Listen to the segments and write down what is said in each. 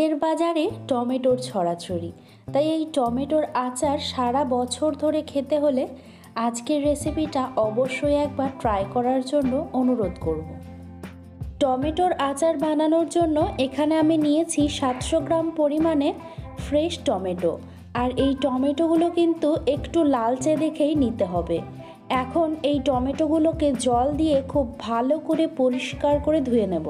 শীতের বাজারে টমেটোর ছড়াছড়ি, তাই এই টমেটোর আচার সারা বছর ধরে খেতে হলে আজকের রেসিপিটা অবশ্যই একবার ট্রাই করার জন্য অনুরোধ করব। টমেটোর আচার বানানোর জন্য এখানে আমি নিয়েছি 700 গ্রাম পরিমাণে ফ্রেশ টমেটো, আর এই টমেটোগুলো কিন্তু একটু লালচে দেখেই নিতে হবে। এখন এই টমেটোগুলোকে জল দিয়ে খুব ভালো করে পরিষ্কার করে ধুয়ে নেব।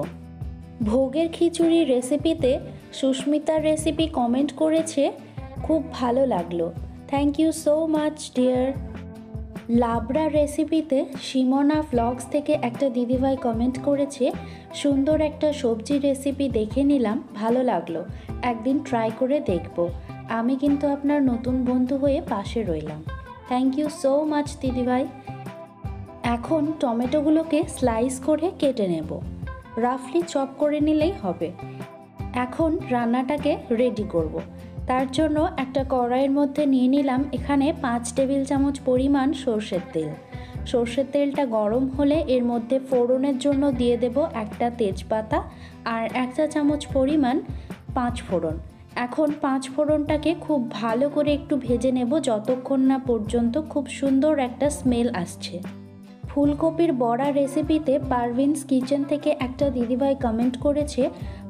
ভোগের খিচুড়ির রেসিপিতে সুস্মিতার রেসিপি কমেন্ট করেছে, খুব ভালো লাগলো, thank you so much dear. লাবড়া রেসিপিতে সিমনা ভ্লগস থেকে একটা দিদিভাই কমেন্ট করেছে, সুন্দর একটা সবজি রেসিপি দেখে নিলাম, ভালো লাগলো, একদিন ট্রাই করে দেখব। আমি কিন্তু আপনার নতুন বন্ধু হয়ে পাশে রইলাম, থ্যাংক ইউ সো মাচ দিদিভাই। এখন টমেটোগুলোকে স্লাইস করে কেটে নেব, রাফলি চপ করে নিলেই হবে। এখন রান্নাটাকে রেডি করব। তার জন্য একটা কড়াইয়ের মধ্যে নিয়ে নিলাম এখানে 5 টেবিল চামচ পরিমাণ সর্ষের তেল। সর্ষের তেলটা গরম হলে এর মধ্যে ফোড়নের জন্য দিয়ে দেব একটা তেজপাতা আর 1 চা চামচ পরিমাণ 5 ফোড়ন। এখন 5 ফোড়নটাকে খুব ভালো করে একটু ভেজে নেব যতক্ষণ না পর্যন্ত খুব সুন্দর একটা স্মেল আসছে। ফুলকপির বড়া রেসিপিতে পারভিন্স কিচেন থেকে একটা দিদিভাই কমেন্ট করেছে,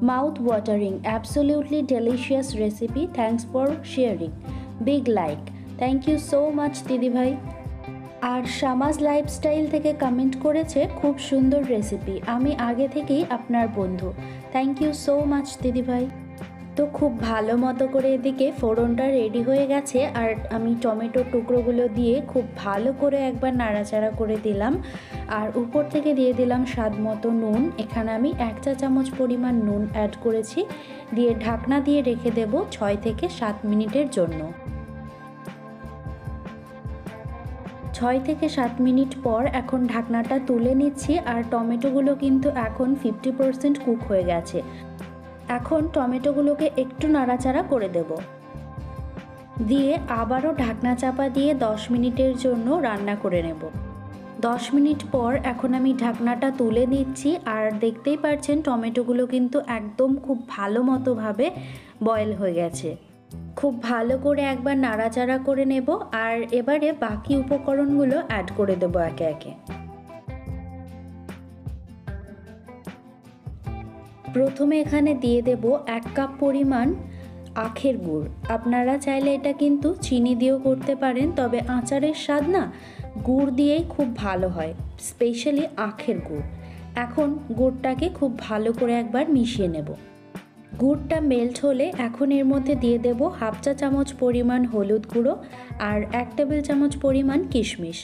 mouth watering, absolutely delicious recipe, thanks for sharing, big like, thank you so much দিদিভাই। আর শামাজ লাইফস্টাইল থেকে কমেন্ট করেছে, খুব সুন্দর রেসিপি, আমি আগে থেকেই আপনার বন্ধু, থ্যাংক ইউ সো মাচ দিদিভাই। তো খুব ভালো মতো করে এদিকে ফোড়নটা রেডি হয়ে গেছে, আর আমি টমেটোর টুকরোগুলো দিয়ে খুব ভালো করে একবার নাড়াচাড়া করে দিলাম, আর উপর থেকে দিয়ে দিলাম স্বাদ মতো নুন। এখানে আমি 1 চা চামচ পরিমাণ নুন অ্যাড করেছি, দিয়ে ঢাকনা দিয়ে রেখে দেব 6 থেকে 7 মিনিটের জন্য। 6 থেকে 7 মিনিট পর এখন ঢাকনাটা তুলে নিচ্ছি, আর টমেটোগুলো কিন্তু এখন 50% কুক হয়ে গেছে। এখন টমেটোগুলোকে একটু নাড়াচাড়া করে দেব, দিয়ে আবারও ঢাকনা চাপা দিয়ে 10 মিনিটের জন্য রান্না করে নেব। 10 মিনিট পর এখন আমি ঢাকনাটা তুলে নিচ্ছি, আর দেখতেই পাচ্ছেন টমেটোগুলো কিন্তু একদম খুব ভালো মতোভাবে বয়েল হয়ে গেছে। খুব ভালো করে একবার নাড়াচাড়া করে নেব, আর এবারে বাকি উপকরণগুলো অ্যাড করে দেব একে একে। প্রথমে এখানে দিয়ে দেব 1 কাপ পরিমাণ আখের গুড়। আপনারা চাইলে এটা কিন্তু চিনি দিয়েও করতে পারেন, তবে আচারের স্বাদ না গুড় দিয়েই খুব ভালো হয়, স্পেশালি আখের গুড়। এখন গুড়টাকে খুব ভালো করে একবার মিশিয়ে নেব। গুড়টা মেল্ট হলে এখন এর মধ্যে দিয়ে দেব 1/2 চা চামচ পরিমাণ হলুদ গুঁড়ো আর 1 টেবিল চামচ পরিমাণ কিশমিশ,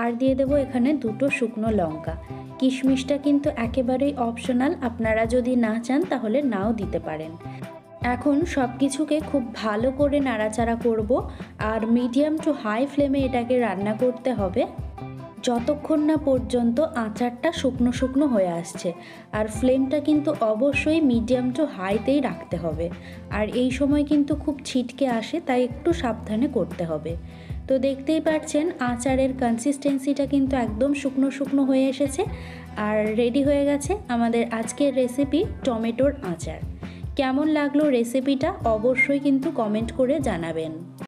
আর দিয়ে দেব এখানে 2টো শুকনো লঙ্কা। কিশমিশটা কিন্তু একেবারেই অপশনাল, আপনারা যদি না চান তাহলে নাও দিতে পারেন। এখন সব কিছুকে খুব ভালো করে নাড়াচাড়া করব, আর মিডিয়াম টু হাই ফ্লেমে এটাকে রান্না করতে হবে যতক্ষণ না পর্যন্ত আচারটা শুকনো শুকনো হয়ে আসছে। আর ফ্লেমটা কিন্তু অবশ্যই মিডিয়াম টু হাইতেই রাখতে হবে, আর এই সময় কিন্তু খুব ছিটকে আসে, তাই একটু সাবধানে করতে হবে। তো দেখতেই পাচ্ছেন আচারের কনসিস্টেন্সিটা কিন্তু একদম শুকনো শুকনো হয়ে এসেছে, আর রেডি হয়ে গেছে আমাদের আজকের রেসিপি টমেটোর আচার। কেমন লাগলো রেসিপিটা অবশ্যই কিন্তু কমেন্ট করে জানাবেন।